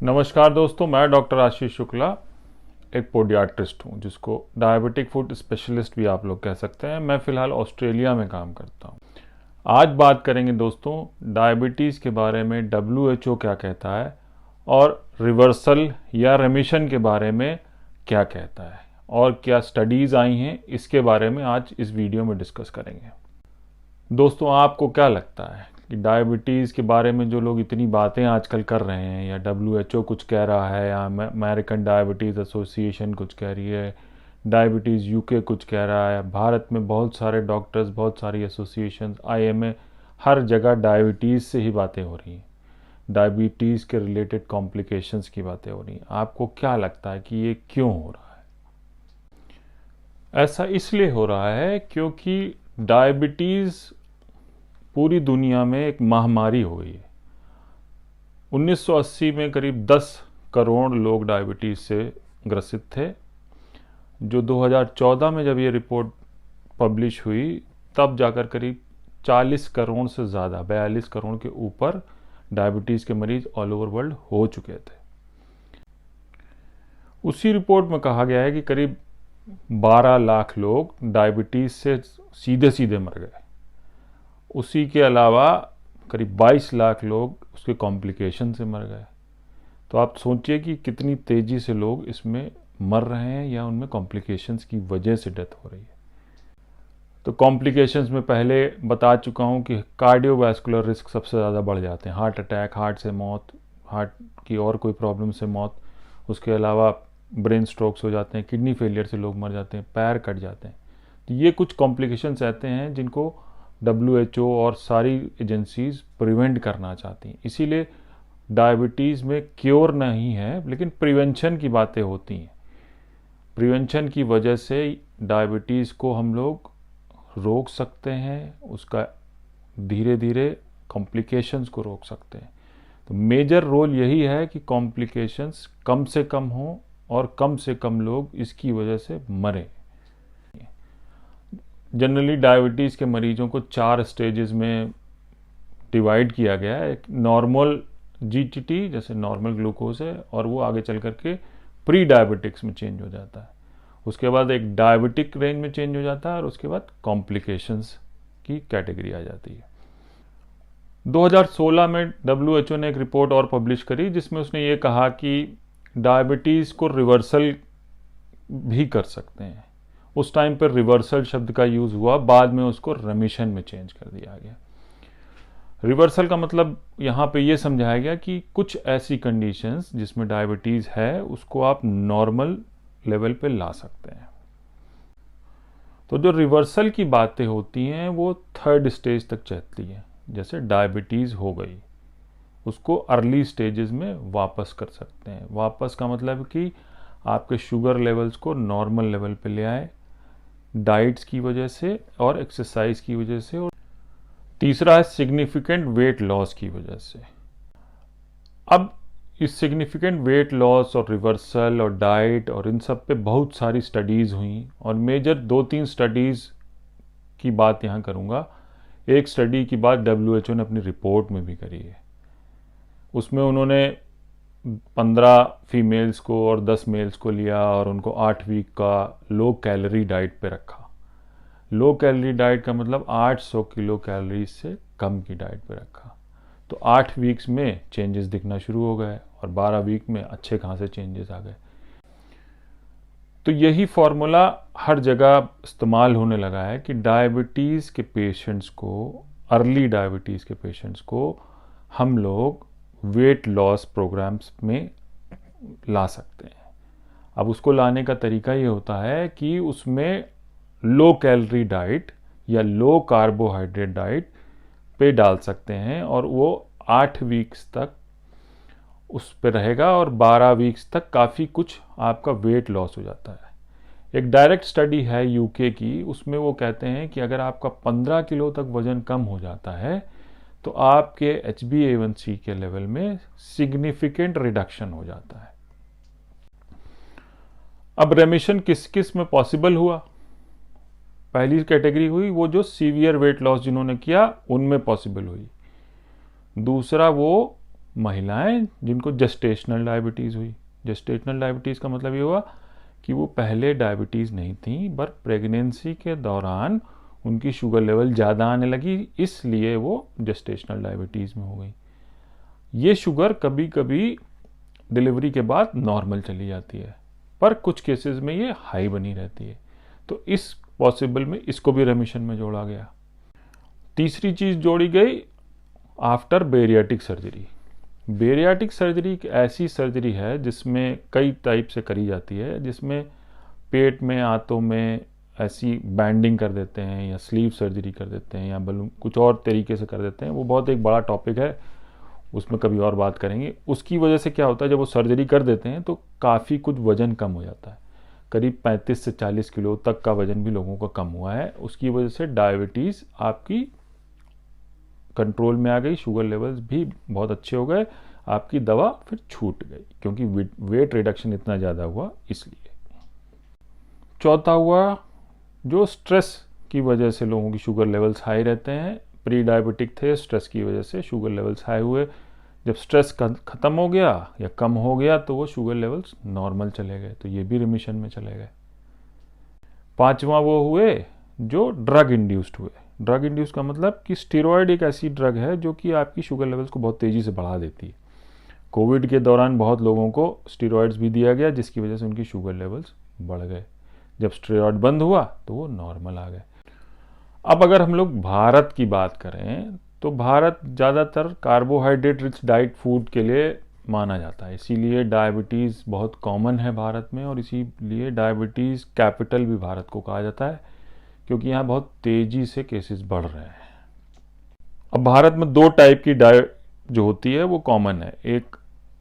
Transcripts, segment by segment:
नमस्कार दोस्तों, मैं डॉक्टर आशीष शुक्ला एक पोडियाट्रिस्ट हूँ जिसको डायबिटिक फूड स्पेशलिस्ट भी आप लोग कह सकते हैं। मैं फ़िलहाल ऑस्ट्रेलिया में काम करता हूँ। आज बात करेंगे दोस्तों डायबिटीज़ के बारे में। WHO क्या कहता है और रिवर्सल या रेमिशन के बारे में क्या कहता है और क्या स्टडीज़ आई हैं, इसके बारे में आज इस वीडियो में डिस्कस करेंगे। दोस्तों, आपको क्या लगता है कि डायबिटीज़ के बारे में जो लोग इतनी बातें आजकल कर रहे हैं, या WHO कुछ कह रहा है, या अमेरिकन डायबिटीज़ एसोसिएशन कुछ कह रही है, डायबिटीज़ UK कुछ कह रहा है, भारत में बहुत सारे डॉक्टर्स, बहुत सारी एसोसिएशन, IMA, हर जगह डायबिटीज़ से ही बातें हो रही हैं, डायबिटीज़ के रिलेटेड कॉम्प्लिकेशंस की बातें हो रही हैं। आपको क्या लगता है कि ये क्यों हो रहा है? ऐसा इसलिए हो रहा है क्योंकि डायबिटीज़ पूरी दुनिया में एक महामारी हो गई है। 1980 में करीब 10 करोड़ लोग डायबिटीज़ से ग्रसित थे। जो 2014 में जब ये रिपोर्ट पब्लिश हुई, तब जाकर करीब 40 करोड़ से ज़्यादा, 42 करोड़ के ऊपर डायबिटीज़ के मरीज ऑल ओवर वर्ल्ड हो चुके थे। उसी रिपोर्ट में कहा गया है कि करीब 12 लाख लोग डायबिटीज़ से सीधे सीधे मर गए। उसी के अलावा करीब 22 लाख लोग उसके कॉम्प्लिकेशन से मर गए। तो आप सोचिए कि कितनी तेज़ी से लोग इसमें मर रहे हैं या उनमें कॉम्प्लिकेशंस की वजह से डेथ हो रही है। तो कॉम्प्लिकेशंस में पहले बता चुका हूँ कि कार्डियोवैस्कुलर रिस्क सबसे ज़्यादा बढ़ जाते हैं। हार्ट अटैक, हार्ट से मौत, हार्ट की और कोई प्रॉब्लम से मौत। उसके अलावा ब्रेन स्ट्रोक्स हो जाते हैं, किडनी फेलियर से लोग मर जाते हैं, पैर कट जाते हैं। तो ये कुछ कॉम्प्लिकेशंस ऐसे हैं जिनको WHO और सारी एजेंसीज प्रिवेंट करना चाहती हैं। इसीलिए डायबिटीज़ में क्योर नहीं है, लेकिन प्रिवेंशन की बातें होती हैं। प्रिवेंशन की वजह से डायबिटीज़ को हम लोग रोक सकते हैं, उसका धीरे धीरे कॉम्प्लिकेशंस को रोक सकते हैं। तो मेजर रोल यही है कि कॉम्प्लिकेशंस कम से कम हों और कम से कम लोग इसकी वजह से मरें। जनरली डायबिटीज़ के मरीजों को 4 स्टेजेस में डिवाइड किया गया है। एक नॉर्मल GTT, जैसे नॉर्मल ग्लूकोज है, और वो आगे चल करके प्री डायबिटिक्स में चेंज हो जाता है। उसके बाद एक डायबिटिक रेंज में चेंज हो जाता है, और उसके बाद कॉम्प्लिकेशंस की कैटेगरी आ जाती है। 2016 में WHO ने एक रिपोर्ट और पब्लिश करी जिसमें उसने ये कहा कि डायबिटीज़ को रिवर्सल भी कर सकते हैं। उस टाइम पर रिवर्सल शब्द का यूज़ हुआ, बाद में उसको रेमिशन में चेंज कर दिया गया। रिवर्सल का मतलब यहाँ पे ये समझाया गया कि कुछ ऐसी कंडीशंस जिसमें डायबिटीज़ है उसको आप नॉर्मल लेवल पे ला सकते हैं। तो जो रिवर्सल की बातें होती हैं वो 3rd स्टेज तक चलती है। जैसे डायबिटीज़ हो गई, उसको अर्ली स्टेजेस में वापस कर सकते हैं। वापस का मतलब कि आपके शुगर लेवल्स को नॉर्मल लेवल पे ले आए, डाइट्स की वजह से और एक्सरसाइज की वजह से। और तीसरा है सिग्निफिकेंट वेट लॉस की वजह से। अब इस सिग्निफिकेंट वेट लॉस और रिवर्सल और डाइट और इन सब पे बहुत सारी स्टडीज़ हुई, और मेजर 2-3 स्टडीज़ की बात यहाँ करूँगा। एक स्टडी की बात WHO ने अपनी रिपोर्ट में भी करी है। उसमें उन्होंने 15 फीमेल्स को और 10 मेल्स को लिया और उनको 8 वीक का लो कैलोरी डाइट पे रखा। लो कैलोरी डाइट का मतलब 800 किलो कैलोरी से कम की डाइट पे रखा। तो 8 वीक्स में चेंजेस दिखना शुरू हो गए और 12 वीक में अच्छे खासे चेंजेस आ गए। तो यही फॉर्मूला हर जगह इस्तेमाल होने लगा है कि डायबिटीज़ के पेशेंट्स को, अर्ली डायबिटीज़ के पेशेंट्स को हम लोग वेट लॉस प्रोग्राम्स में ला सकते हैं। अब उसको लाने का तरीका ये होता है कि उसमें लो कैलोरी डाइट या लो कार्बोहाइड्रेट डाइट पे डाल सकते हैं, और वो 8 वीक्स तक उस पे रहेगा और 12 वीक्स तक काफ़ी कुछ आपका वेट लॉस हो जाता है। एक डायरेक्ट स्टडी है UK की, उसमें वो कहते हैं कि अगर आपका 15 किलो तक वज़न कम हो जाता है तो आपके HbA1c के लेवल में सिग्निफिकेंट रिडक्शन हो जाता है। अब रेमिशन किस किस में पॉसिबल हुआ? पहली कैटेगरी हुई वो जो सीवियर वेट लॉस जिन्होंने किया, उनमें पॉसिबल हुई। दूसरा वो महिलाएं जिनको जेस्टेशनल डायबिटीज़ हुई। जेस्टेशनल डायबिटीज़ का मतलब ये हुआ कि वो पहले डायबिटीज़ नहीं थी, पर प्रेगनेंसी के दौरान उनकी शुगर लेवल ज़्यादा आने लगी, इसलिए वो जेस्टेशनल डायबिटीज़ में हो गई। ये शुगर कभी कभी डिलीवरी के बाद नॉर्मल चली जाती है, पर कुछ केसेस में ये हाई बनी रहती है। तो इस पॉसिबल में इसको भी रेमिशन में जोड़ा गया। तीसरी चीज़ जोड़ी गई after bariatric surgery. Bariatric surgery एक ऐसी सर्जरी है जिसमें कई टाइप से करी जाती है, जिसमें पेट में, आंतों में ऐसी बैंडिंग कर देते हैं, या स्लीव सर्जरी कर देते हैं, या बलून कुछ और तरीके से कर देते हैं। वो बहुत एक बड़ा टॉपिक है, उसमें कभी और बात करेंगे। उसकी वजह से क्या होता है, जब वो सर्जरी कर देते हैं तो काफ़ी कुछ वजन कम हो जाता है। करीब 35 से 40 किलो तक का वजन भी लोगों का कम हुआ है। उसकी वजह से डायबिटीज़ आपकी कंट्रोल में आ गई, शुगर लेवल्स भी बहुत अच्छे हो गए, आपकी दवा फिर छूट गई क्योंकि वेट रिडक्शन इतना ज़्यादा हुआ इसलिए। चौथा हुआ जो स्ट्रेस की वजह से लोगों की शुगर लेवल्स हाई रहते हैं। प्री डायबिटिक थे, स्ट्रेस की वजह से शुगर लेवल्स हाई हुए। जब स्ट्रेस ख़त्म हो गया या कम हो गया तो वो शुगर लेवल्स नॉर्मल चले गए, तो ये भी रिमिशन में चले गए। पांचवा वो हुए जो ड्रग इंड्यूस्ड हुए। ड्रग इंड्यूस का मतलब कि स्टेरॉयड एक ऐसी ड्रग है जो कि आपकी शुगर लेवल्स को बहुत तेज़ी से बढ़ा देती है। कोविड के दौरान बहुत लोगों को स्टेरॉयड्स भी दिया गया, जिसकी वजह से उनकी शुगर लेवल्स बढ़ गए। जब स्टेरॉयड बंद हुआ तो वो नॉर्मल आ गए। अब अगर हम लोग भारत की बात करें तो भारत ज़्यादातर कार्बोहाइड्रेट रिच डाइट फूड के लिए माना जाता है, इसीलिए डायबिटीज़ बहुत कॉमन है भारत में, और इसीलिए डायबिटीज़ कैपिटल भी भारत को कहा जाता है, क्योंकि यहाँ बहुत तेज़ी से केसेस बढ़ रहे हैं। अब भारत में दो टाइप की डाइट जो होती है वो कॉमन है, एक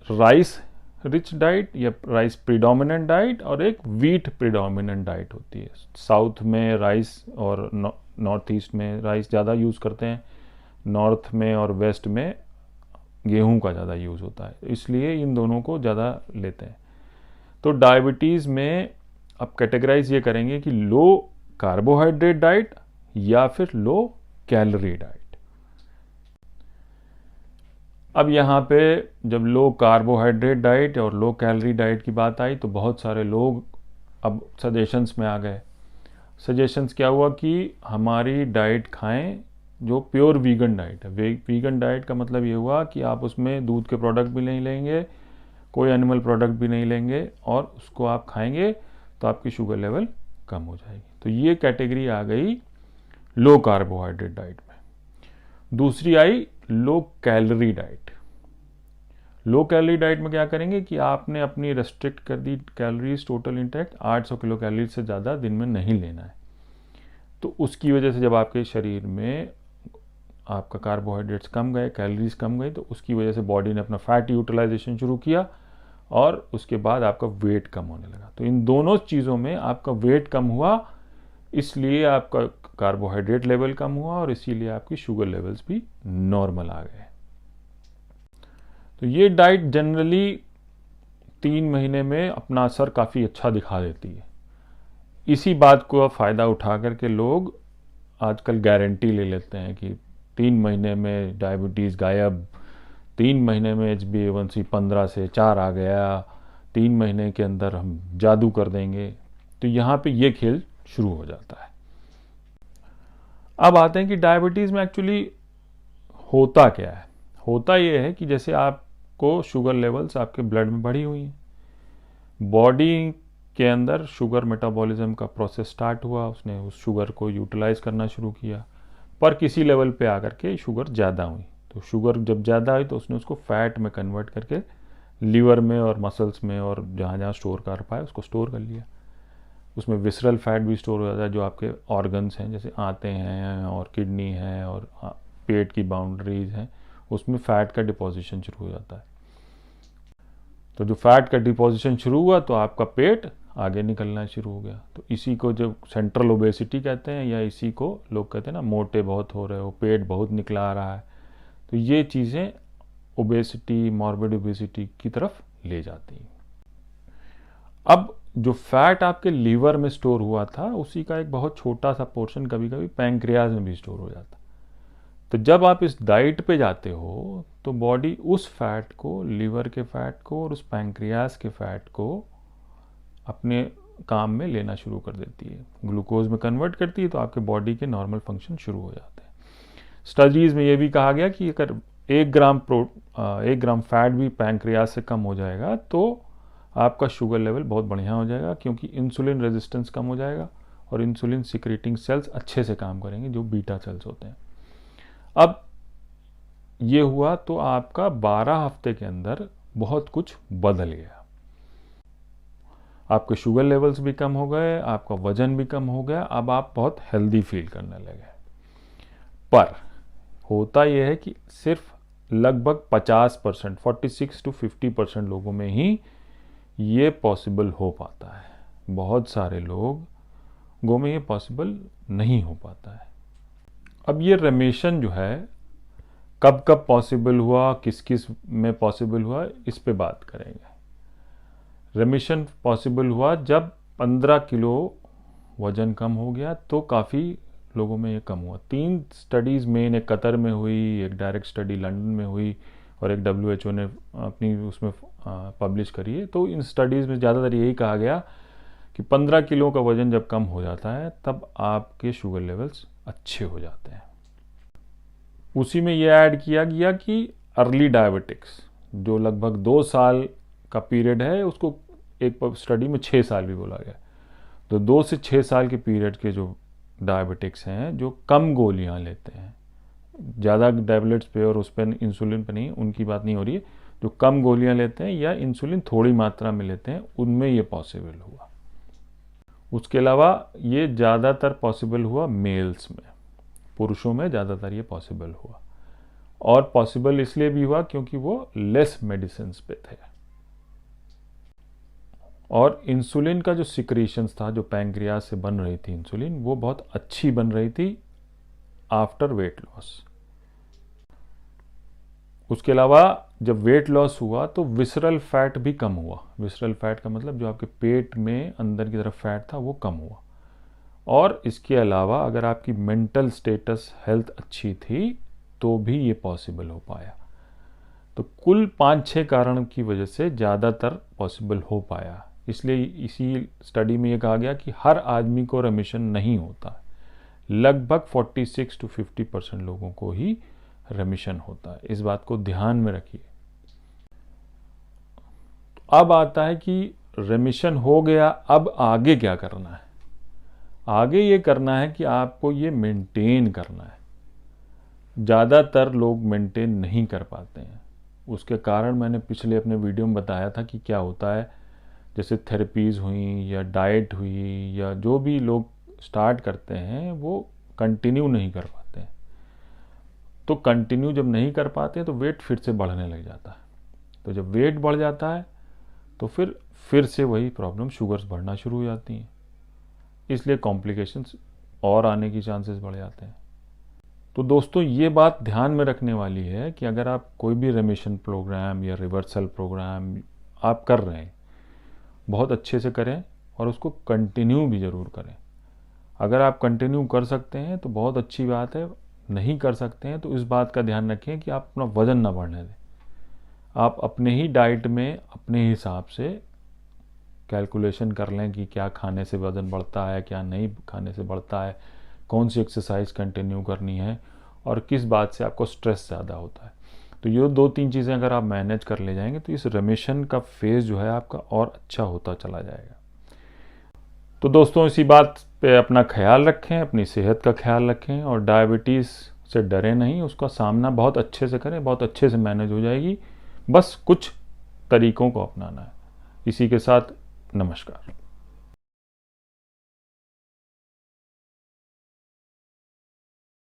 राइस रिच डाइट या राइस प्रीडोमिनेंट डाइट, और एक व्हीट प्रीडोमिनेंट डाइट होती है। साउथ में राइस और नॉर्थ ईस्ट में राइस ज़्यादा यूज़ करते हैं, नॉर्थ में और वेस्ट में गेहूं का ज़्यादा यूज़ होता है, इसलिए इन दोनों को ज़्यादा लेते हैं। तो डायबिटीज़ में अब कैटेगराइज ये करेंगे कि लो कार्बोहाइड्रेट डाइट या फिर लो कैलोरी डाइट। अब यहाँ पे जब लो कार्बोहाइड्रेट डाइट और लो कैलोरी डाइट की बात आई तो बहुत सारे लोग अब सजेशंस में आ गए। सजेशंस क्या हुआ कि हमारी डाइट खाएं जो प्योर वीगन डाइट है। वीगन डाइट का मतलब ये हुआ कि आप उसमें दूध के प्रोडक्ट भी नहीं लेंगे, कोई एनिमल प्रोडक्ट भी नहीं लेंगे, और उसको आप खाएंगे तो आपकी शुगर लेवल कम हो जाएगी। तो ये कैटेगरी आ गई लो कार्बोहाइड्रेट डाइट में। दूसरी आई low calorie diet. Low calorie diet में क्या करेंगे कि आपने अपनी रेस्ट्रिक्ट कर दी calories, total intake 800 kilo calorie से ज़्यादा दिन में नहीं लेना है। तो उसकी वजह से जब आपके शरीर में आपका कार्बोहाइड्रेट्स कम गए, कैलोरीज कम गई, तो उसकी वजह से बॉडी ने अपना फैट यूटिलाइजेशन शुरू किया और उसके बाद आपका वेट कम होने लगा। तो इन दोनों चीज़ों में आपका वेट कम हुआ, इसलिए आपका कार्बोहाइड्रेट लेवल कम हुआ, और इसीलिए आपकी शुगर लेवल्स भी नॉर्मल आ गए। तो ये डाइट जनरली 3 महीने में अपना असर काफ़ी अच्छा दिखा देती है। इसी बात को फ़ायदा उठा करके लोग आजकल गारंटी ले लेते हैं कि 3 महीने में डायबिटीज़ गायब, 3 महीने में HbA1c 15 से 4 आ गया, 3 महीने के अंदर हम जादू कर देंगे। तो यहाँ पे ये खेल शुरू हो जाता है। अब आते हैं कि डायबिटीज़ में एक्चुअली होता क्या है। होता ये है कि जैसे आपको शुगर लेवल्स आपके ब्लड में बढ़ी हुई हैं, बॉडी के अंदर शुगर मेटाबॉलिज्म का प्रोसेस स्टार्ट हुआ, उसने उस शुगर को यूटिलाइज करना शुरू किया, पर किसी लेवल पे आकर के शुगर ज़्यादा हुई। तो शुगर जब ज़्यादा हुई तो उसने उसको फैट में कन्वर्ट करके लीवर में और मसल्स में और जहाँ जहाँ स्टोर कर पाए उसको स्टोर कर लिया। उसमें विसरल फैट भी स्टोर हो जाता है, जो आपके ऑर्गन्स हैं जैसे आंतें हैं और किडनी है और पेट की बाउंड्रीज हैं, उसमें फैट का डिपोजिशन शुरू हो जाता है। तो जो फैट का डिपोजिशन शुरू हुआ तो आपका पेट आगे निकलना शुरू हो गया। तो इसी को जो सेंट्रल ओबेसिटी कहते हैं, या इसी को लोग कहते हैं ना मोटे बहुत हो रहे हो, पेट बहुत निकला आ रहा है। तो ये चीज़ें ओबेसिटी, मॉर्बिड ओबेसिटी की तरफ ले जाती हैं। अब जो फैट आपके लीवर में स्टोर हुआ था उसी का एक बहुत छोटा सा पोर्शन कभी कभी पैंक्रियाज में भी स्टोर हो जाता। तो जब आप इस डाइट पे जाते हो तो बॉडी उस फैट को, लीवर के फैट को और उस पैंक्रियास के फैट को अपने काम में लेना शुरू कर देती है, ग्लूकोज में कन्वर्ट करती है, तो आपके बॉडी के नॉर्मल फंक्शन शुरू हो जाते हैं। स्टडीज़ में ये भी कहा गया कि अगर 1 ग्राम फैट भी पैंक्रियास से कम हो जाएगा तो आपका शुगर लेवल बहुत बढ़िया हो जाएगा, क्योंकि इंसुलिन रेजिस्टेंस कम हो जाएगा और इंसुलिन सिक्रेटिंग सेल्स अच्छे से काम करेंगे, जो बीटा सेल्स होते हैं। अब ये हुआ तो आपका 12 हफ्ते के अंदर बहुत कुछ बदल गया। आपके शुगर लेवल्स भी कम हो गए, आपका वजन भी कम हो गया, अब आप बहुत हेल्दी फील करने लगे। पर होता यह है कि सिर्फ लगभग 50%, 46 to 50% लोगों में ही ये पॉसिबल हो पाता है। बहुत सारे लोगों में ये पॉसिबल नहीं हो पाता है। अब ये रेमिशन जो है कब कब पॉसिबल हुआ, किस किस में पॉसिबल हुआ, इस पे बात करेंगे। रेमिशन पॉसिबल हुआ जब 15 किलो वजन कम हो गया, तो काफ़ी लोगों में ये कम हुआ। 3 स्टडीज़ मेन, एक कतर में हुई, एक डायरेक्ट स्टडी लंदन में हुई और एक WHO ने अपनी उसमें पब्लिश करी है। तो इन स्टडीज़ में ज़्यादातर यही कहा गया कि 15 किलो का वजन जब कम हो जाता है तब आपके शुगर लेवल्स अच्छे हो जाते हैं। उसी में ये ऐड किया गया कि अर्ली डायबिटिक्स, जो लगभग 2 साल का पीरियड है, उसको एक स्टडी में 6 साल भी बोला गया। तो 2 से 6 साल के पीरियड के जो डायबिटिक्स हैं, जो कम गोलियां लेते हैं, ज़्यादा टैबलेट्स पे और उस पर इंसुलिन पे नहीं, उनकी बात नहीं हो रही है, जो कम गोलियां लेते हैं या इंसुलिन थोड़ी मात्रा में लेते हैं, उनमें ये पॉसिबल हुआ। उसके अलावा ये ज़्यादातर पॉसिबल हुआ मेल्स में, पुरुषों में ज़्यादातर ये पॉसिबल हुआ। और पॉसिबल इसलिए भी हुआ क्योंकि वो लेस मेडिसिन्स पे थे। और इंसुलिन का जो सिक्रीशंस था, जो पैंक्रियास से बन रही थी इंसुलिन, वो बहुत अच्छी बन रही थी आफ्टर वेट लॉस। उसके अलावा जब वेट लॉस हुआ तो विसरल फैट भी कम हुआ। विसरल फैट का मतलब जो आपके पेट में अंदर की तरफ फैट था वो कम हुआ। और इसके अलावा अगर आपकी मेंटल स्टेटस, हेल्थ अच्छी थी तो भी ये पॉसिबल हो पाया। तो कुल 5-6 कारण की वजह से ज़्यादातर पॉसिबल हो पाया। इसलिए इसी स्टडी में ये कहा गया कि हर आदमी को रेमिशन नहीं होता, लगभग 46 to 50% लोगों को ही रेमिशन होता है। इस बात को ध्यान में रखिए। तो अब आता है कि रेमिशन हो गया, अब आगे क्या करना है। आगे ये करना है कि आपको ये मेंटेन करना है। ज़्यादातर लोग मेंटेन नहीं कर पाते हैं। उसके कारण मैंने पिछले अपने वीडियो में बताया था कि क्या होता है, जैसे थेरेपीज़ हुई या डाइट हुई या जो भी लोग स्टार्ट करते हैं वो कंटिन्यू नहीं कर पाते हैं। तो कंटिन्यू जब नहीं कर पाते हैं तो वेट फिर से बढ़ने लग जाता है। तो जब वेट बढ़ जाता है तो फिर से वही प्रॉब्लम, शुगर्स बढ़ना शुरू हो जाती हैं। इसलिए कॉम्प्लिकेशंस और आने की चांसेस बढ़ जाते हैं। तो दोस्तों ये बात ध्यान में रखने वाली है कि अगर आप कोई भी रेमिशन प्रोग्राम या रिवर्सल प्रोग्राम आप कर रहे हैं, बहुत अच्छे से करें और उसको कंटिन्यू भी ज़रूर करें। अगर आप कंटिन्यू कर सकते हैं तो बहुत अच्छी बात है, नहीं कर सकते हैं तो इस बात का ध्यान रखें कि आप अपना वज़न ना बढ़ने दें। आप अपने ही डाइट में अपने हिसाब से कैलकुलेशन कर लें कि क्या खाने से वज़न बढ़ता है, क्या नहीं खाने से बढ़ता है, कौन सी एक्सरसाइज कंटिन्यू करनी है और किस बात से आपको स्ट्रेस ज़्यादा होता है। तो ये 2-3 चीज़ें अगर आप मैनेज कर ले जाएंगे तो इस रेमिशन का फेज़ जो है आपका और अच्छा होता चला जाएगा। तो दोस्तों इसी बात पे अपना ख्याल रखें, अपनी सेहत का ख्याल रखें और डायबिटीज़ से डरें नहीं, उसका सामना बहुत अच्छे से करें, बहुत अच्छे से मैनेज हो जाएगी। बस कुछ तरीकों को अपनाना है। इसी के साथ नमस्कार।